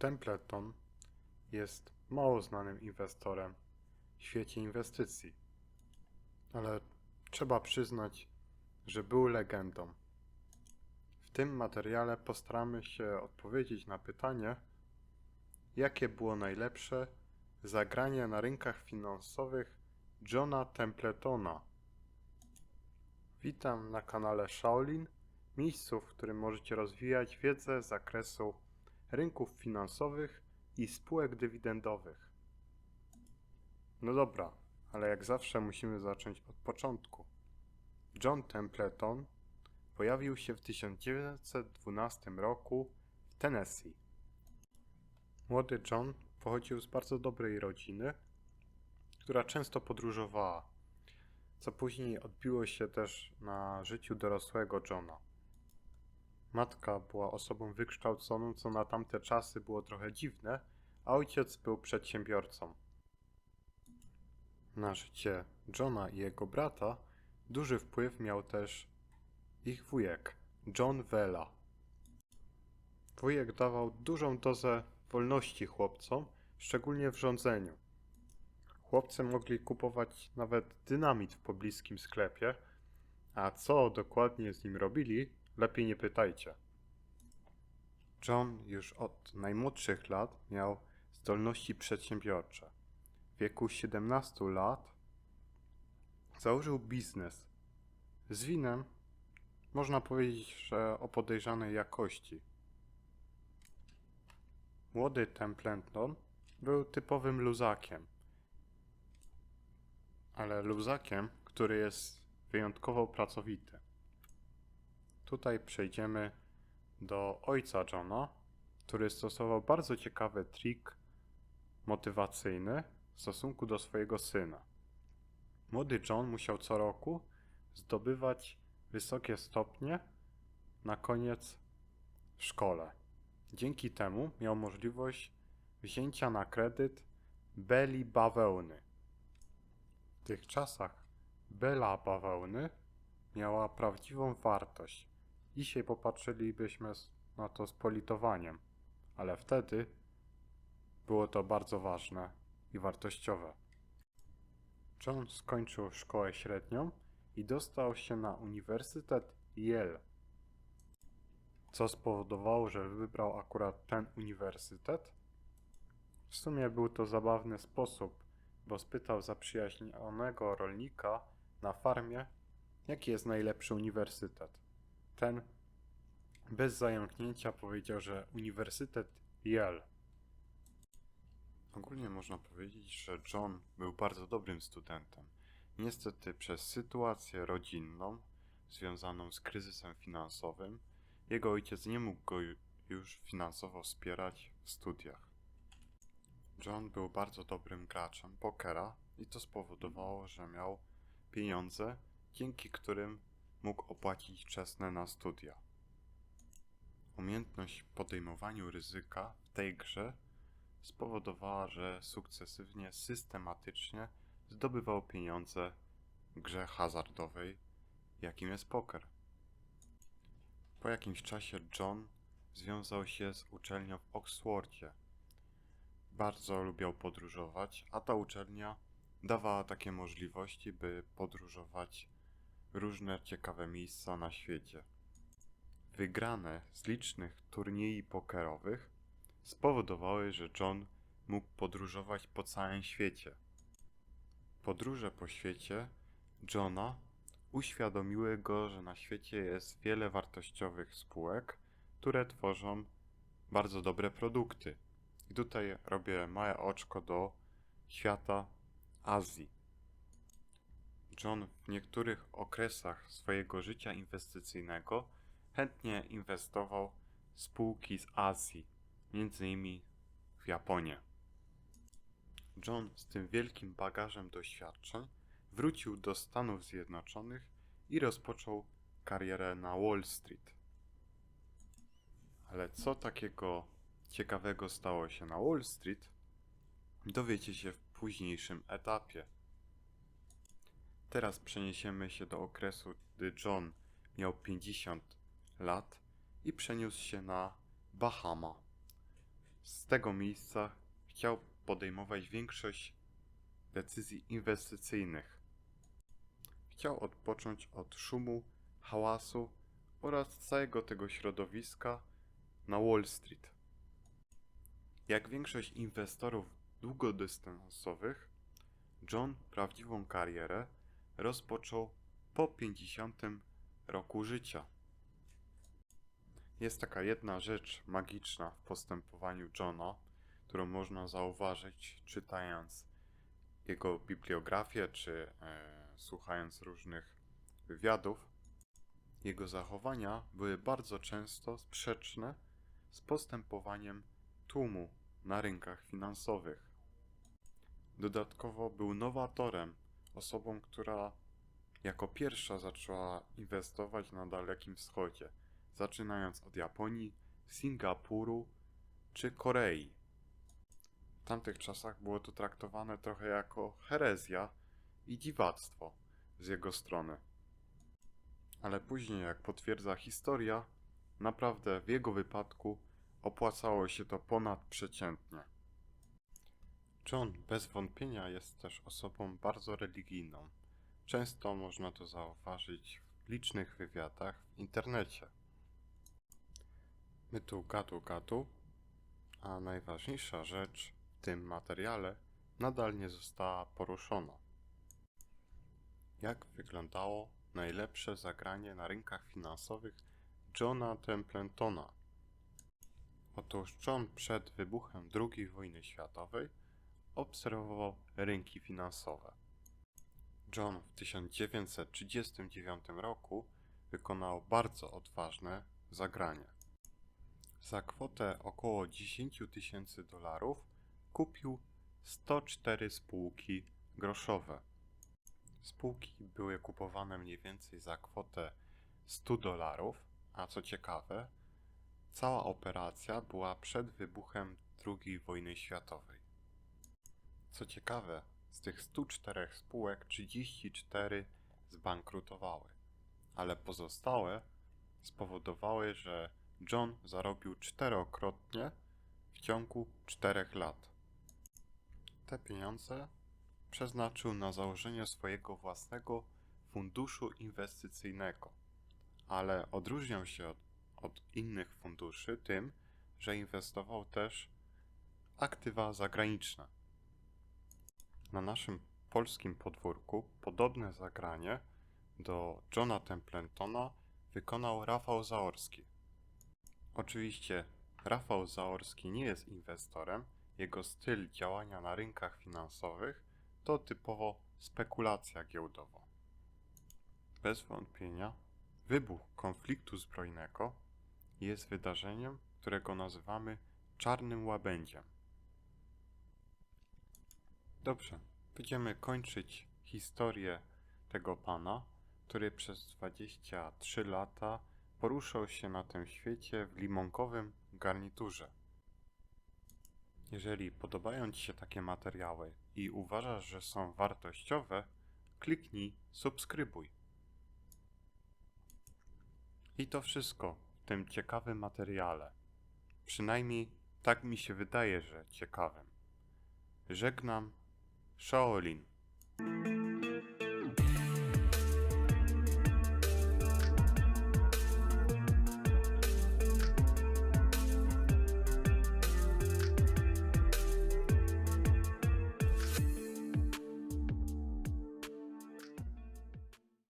Templeton jest mało znanym inwestorem w świecie inwestycji, ale trzeba przyznać, że był legendą. W tym materiale postaramy się odpowiedzieć na pytanie, jakie było najlepsze zagranie na rynkach finansowych Johna Templetona. Witam na kanale Shaolin, miejscu, w którym możecie rozwijać wiedzę z zakresu rynków finansowych i spółek dywidendowych. No dobra, ale jak zawsze musimy zacząć od początku. John Templeton pojawił się w 1912 roku w Tennessee. Młody John pochodził z bardzo dobrej rodziny, która często podróżowała, co później odbiło się też na życiu dorosłego Johna. Matka była osobą wykształconą, co na tamte czasy było trochę dziwne, a ojciec był przedsiębiorcą. Na życie Johna i jego brata duży wpływ miał też ich wujek, John Vela. Wujek dawał dużą dozę wolności chłopcom, szczególnie w rządzeniu. Chłopcy mogli kupować nawet dynamit w pobliskim sklepie, a co dokładnie z nim robili, lepiej nie pytajcie. John już od najmłodszych lat miał zdolności przedsiębiorcze. W wieku 17 lat założył biznes z winem, można powiedzieć, że o podejrzanej jakości. Młody Templeton był typowym luzakiem, ale luzakiem, który jest wyjątkowo pracowity. Tutaj przejdziemy do ojca Johna, który stosował bardzo ciekawy trik motywacyjny w stosunku do swojego syna. Młody John musiał co roku zdobywać wysokie stopnie na koniec w szkole. Dzięki temu miał możliwość wzięcia na kredyt beli bawełny. W tych czasach bela bawełny miała prawdziwą wartość. Dzisiaj popatrzylibyśmy na to z politowaniem, ale wtedy było to bardzo ważne i wartościowe. John skończył szkołę średnią i dostał się na Uniwersytet Yale, co spowodowało, że wybrał akurat ten uniwersytet. W sumie był to zabawny sposób, bo spytał zaprzyjaźnionego rolnika na farmie, jaki jest najlepszy uniwersytet. Ten bez zająknięcia powiedział, że Uniwersytet Yale. Ogólnie można powiedzieć, że John był bardzo dobrym studentem. Niestety przez sytuację rodzinną związaną z kryzysem finansowym, jego ojciec nie mógł go już finansowo wspierać w studiach. John był bardzo dobrym graczem pokera i to spowodowało, że miał pieniądze, dzięki którym mógł opłacić wczesne na studia. Umiejętność podejmowania ryzyka w tej grze spowodowała, że sukcesywnie, systematycznie zdobywał pieniądze w grze hazardowej, jakim jest poker. Po jakimś czasie John związał się z uczelnią w Oxfordzie. Bardzo lubiał podróżować, a ta uczelnia dawała takie możliwości, by podróżować w różne ciekawe miejsca na świecie. Wygrane z licznych turniejów pokerowych spowodowały, że John mógł podróżować po całym świecie. Podróże po świecie Johna uświadomiły go, że na świecie jest wiele wartościowych spółek, które tworzą bardzo dobre produkty. I tutaj robię małe oczko do świata Azji. John w niektórych okresach swojego życia inwestycyjnego chętnie inwestował w spółki z Azji, między innymi w Japonię. John z tym wielkim bagażem doświadczeń wrócił do Stanów Zjednoczonych i rozpoczął karierę na Wall Street. Ale co takiego ciekawego stało się na Wall Street, dowiecie się w późniejszym etapie. Teraz przeniesiemy się do okresu, gdy John miał 50 lat i przeniósł się na Bahama. Z tego miejsca chciał podejmować większość decyzji inwestycyjnych. Chciał odpocząć od szumu, hałasu oraz całego tego środowiska na Wall Street. Jak większość inwestorów długodystansowych, John prawdziwą karierę rozpoczął po 50 roku życia. Jest taka jedna rzecz magiczna w postępowaniu Johna, którą można zauważyć czytając jego bibliografię czy słuchając różnych wywiadów. Jego zachowania były bardzo często sprzeczne z postępowaniem tłumu na rynkach finansowych. Dodatkowo był nowatorem, osobą, która jako pierwsza zaczęła inwestować na Dalekim Wschodzie, zaczynając od Japonii, Singapuru czy Korei. W tamtych czasach było to traktowane trochę jako herezja i dziwactwo z jego strony. Ale później, jak potwierdza historia, naprawdę w jego wypadku opłacało się to ponadprzeciętnie. John bez wątpienia jest też osobą bardzo religijną. Często można to zauważyć w licznych wywiadach w internecie. My tu gadu, a najważniejsza rzecz w tym materiale nadal nie została poruszona. Jak wyglądało najlepsze zagranie na rynkach finansowych Johna Templetona? Otóż John przed wybuchem II wojny światowej obserwował rynki finansowe. John w 1939 roku wykonał bardzo odważne zagranie. Za kwotę około $10,000 kupił 104 spółki groszowe. Spółki były kupowane mniej więcej za kwotę $100, a co ciekawe, cała operacja była przed wybuchem II wojny światowej. Co ciekawe, z tych 104 spółek 34 zbankrutowały, ale pozostałe spowodowały, że John zarobił 4-krotnie w ciągu 4 lat. Te pieniądze przeznaczył na założenie swojego własnego funduszu inwestycyjnego, ale odróżniał się od innych funduszy tym, że inwestował też w aktywa zagraniczne. Na naszym polskim podwórku podobne zagranie do Johna Templetona wykonał Rafał Zaorski. Oczywiście Rafał Zaorski nie jest inwestorem, jego styl działania na rynkach finansowych to typowo spekulacja giełdowa. Bez wątpienia wybuch konfliktu zbrojnego jest wydarzeniem, którego nazywamy czarnym łabędziem. Dobrze, będziemy kończyć historię tego pana, który przez 23 lata poruszał się na tym świecie w limonkowym garniturze. Jeżeli podobają Ci się takie materiały i uważasz, że są wartościowe, kliknij subskrybuj. I to wszystko w tym ciekawym materiale. Przynajmniej tak mi się wydaje, że ciekawym. Żegnam, Shaolin.